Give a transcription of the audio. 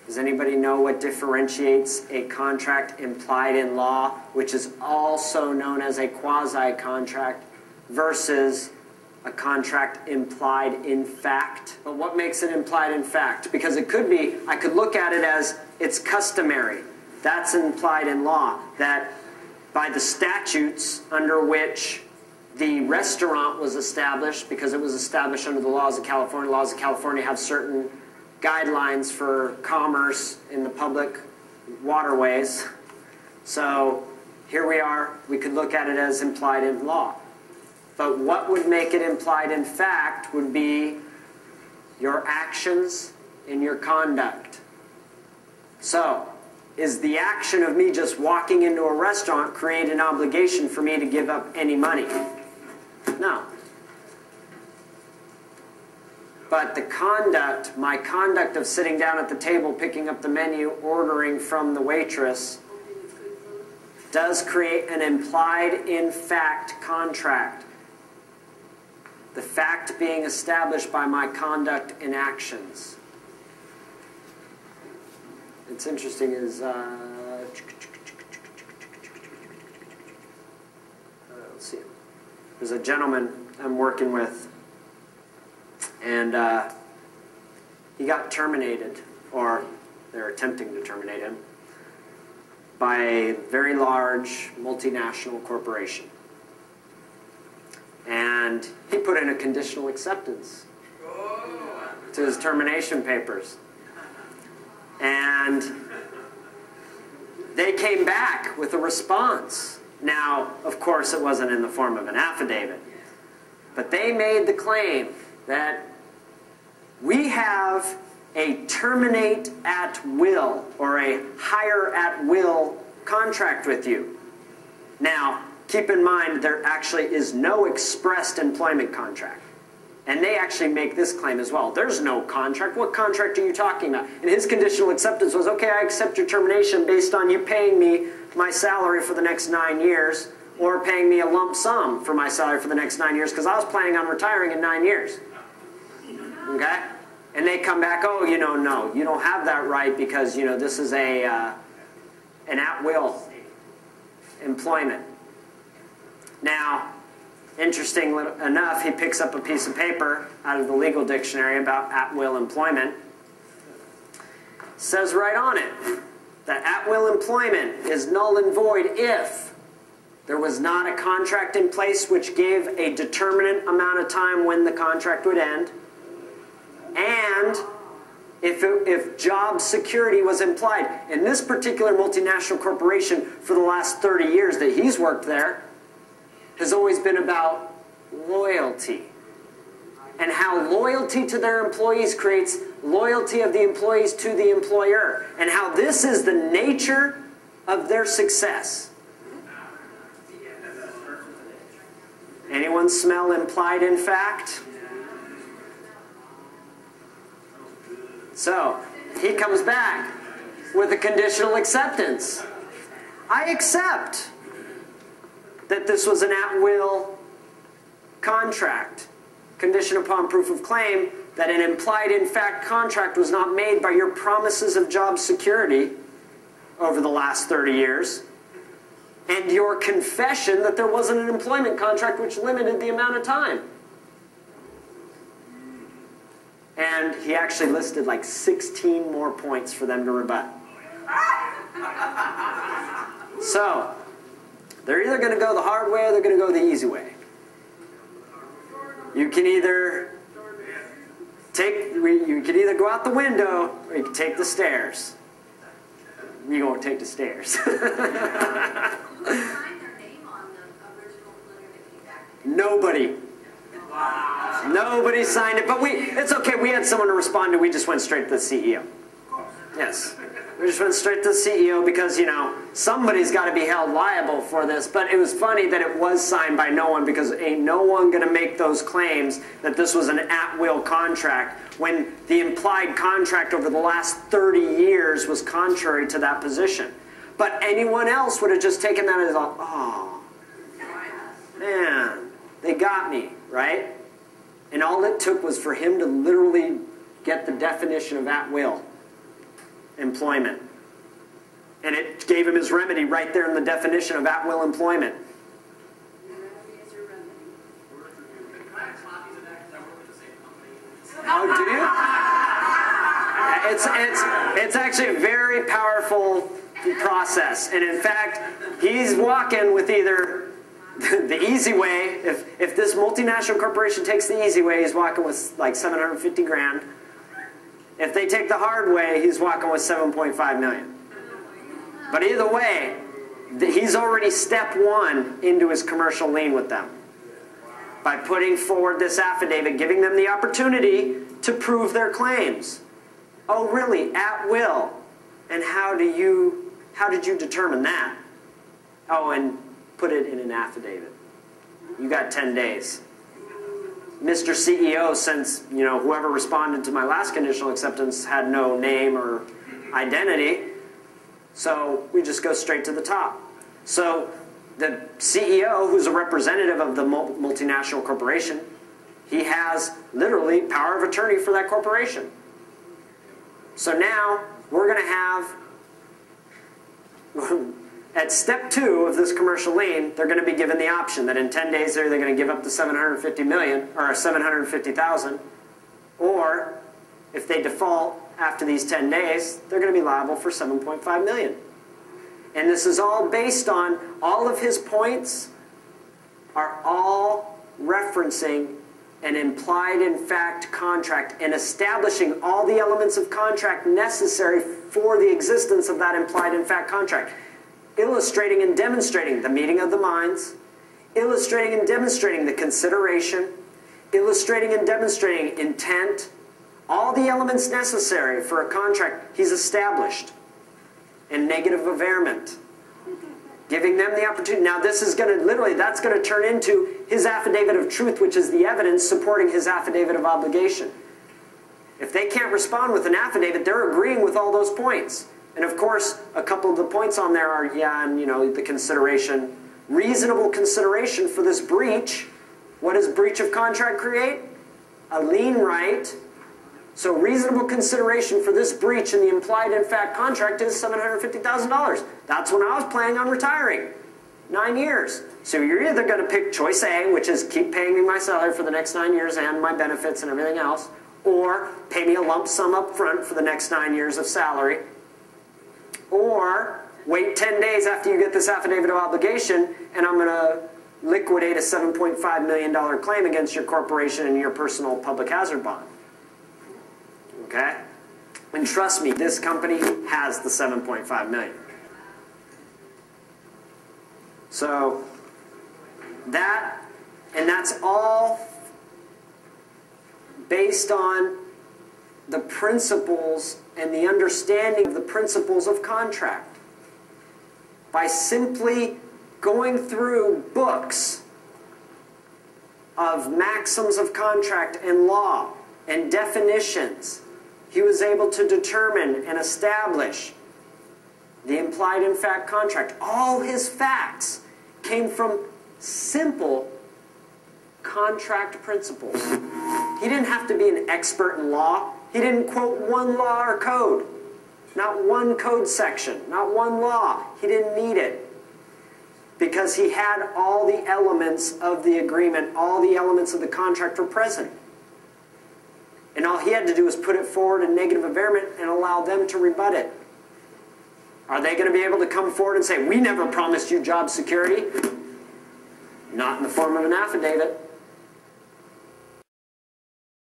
Does anybody know what differentiates a contract implied in law, which is also known as a quasi-contract, versus a contract implied in fact? But what makes it implied in fact? Because it could be, I could look at it as it's customary. That's implied in law, that by the statutes under which the restaurant was established, because it was established under the laws of California. Laws of California have certain guidelines for commerce in the public waterways. So here we are. We could look at it as implied in law. But what would make it implied in fact would be your actions and your conduct. So, is the action of me just walking into a restaurant create an obligation for me to give up any money? No. But the conduct, my conduct of sitting down at the table, picking up the menu, ordering from the waitress, does create an implied in fact contract. The fact being established by my conduct and actions. It's interesting is, let's see. There's a gentleman I'm working with, and he got terminated, or they're attempting to terminate him, by a very large multinational corporation. And he put in a conditional acceptance to his termination papers. And they came back with a response. Now, of course, it wasn't in the form of an affidavit. But they made the claim that we have a terminate at will or a hire at will contract with you. Now, keep in mind there actually is no expressed employment contract. And they actually make this claim as well. There's no contract. What contract are you talking about? And his conditional acceptance was, okay, I accept your termination based on you paying me my salary for the next 9 years, or paying me a lump sum for my salary for the next 9 years, because I was planning on retiring in 9 years. Okay? And they come back, oh, no, you don't have that right because, this is an at-will employment. Now, interesting enough, he picks up a piece of paper out of the legal dictionary about at-will employment. Says right on it that at-will employment is null and void if there was not a contract in place which gave a determinate amount of time when the contract would end, and if job security was implied. In this particular multinational corporation, for the last 30 years that he's worked there, has always been about loyalty. And how loyalty to their employees creates loyalty of the employees to the employer. And how this is the nature of their success. Anyone smell implied in fact? So, he comes back with a conditional acceptance. I accept that this was an at-will contract, condition upon proof of claim that an implied in fact contract was not made by your promises of job security over the last 30 years, and your confession that there wasn't an employment contract which limited the amount of time. And he actually listed like 16 more points for them to rebut. So, they're either going to go the hard way or they're going to go the easy way. You can either go out the window or you can take the stairs. You won't take the stairs. Nobody. Nobody signed it, but it's okay. We had someone to respond to. We just went straight to the CEO. Yes. We just went straight to the CEO because, somebody's got to be held liable for this. But it was funny that it was signed by no one, because ain't no one going to make those claims that this was an at-will contract when the implied contract over the last 30 years was contrary to that position. But anyone else would have just taken that as, oh, man, they got me, right? And all it took was for him to literally get the definition of at-will. employment. And it gave him his remedy right there in the definition of at-will employment. Oh, do you? It's actually a very powerful process. And in fact, he's walking with either the easy way. If this multinational corporation takes the easy way, he's walking with like 750 grand. If they take the hard way, he's walking with 7.5 million. But either way, he's already step one into his commercial lien with them by putting forward this affidavit, giving them the opportunity to prove their claims. Oh, really? At will? And how did you determine that? Oh, and put it in an affidavit. You got 10 days. Mr. CEO, since whoever responded to my last conditional acceptance had no name or identity, so we just go straight to the top. So the CEO, who's a representative of the multinational corporation, he has literally power of attorney for that corporation. So now we're going to have, at step 2 of this commercial lien, they're going to be given the option that in 10 days they're either going to give up the $750 million or $750,000, or if they default after these 10 days, they're going to be liable for $7.5 million. And this is all based on all of his points are all referencing an implied in fact contract and establishing all the elements of contract necessary for the existence of that implied in fact contract. Illustrating and demonstrating the meeting of the minds, illustrating and demonstrating the consideration, illustrating and demonstrating intent, all the elements necessary for a contract he's established. And negative averment. Giving them the opportunity. Now this is going to, literally, that's going to turn into his affidavit of truth, which is the evidence supporting his affidavit of obligation. If they can't respond with an affidavit, they're agreeing with all those points. And of course, a couple of the points on there are, and the consideration, reasonable consideration for this breach. What does breach of contract create? A lien right. So reasonable consideration for this breach in the implied in fact contract is $750,000. That's when I was planning on retiring. 9 years. So you're either going to pick choice A, which is keep paying me my salary for the next 9 years and my benefits and everything else, or pay me a lump sum up front for the next 9 years of salary, or wait 10 days after you get this affidavit of obligation and I'm going to liquidate a $7.5 million claim against your corporation and your personal public hazard bond. Okay? And trust me, this company has the $7.5 million. So that's all based on the principles and the understanding of the principles of contract. By simply going through books of maxims of contract and law and definitions, he was able to determine and establish the implied in fact contract. All his facts came from simple contract principles. He didn't have to be an expert in law. He didn't quote one law or code. Not one code section. Not one law. He didn't need it. Because he had all the elements of the agreement, all the elements of the contract were present. And all he had to do was put it forward in negative averment and allow them to rebut it. Are they going to be able to come forward and say, we never promised you job security? Not in the form of an affidavit.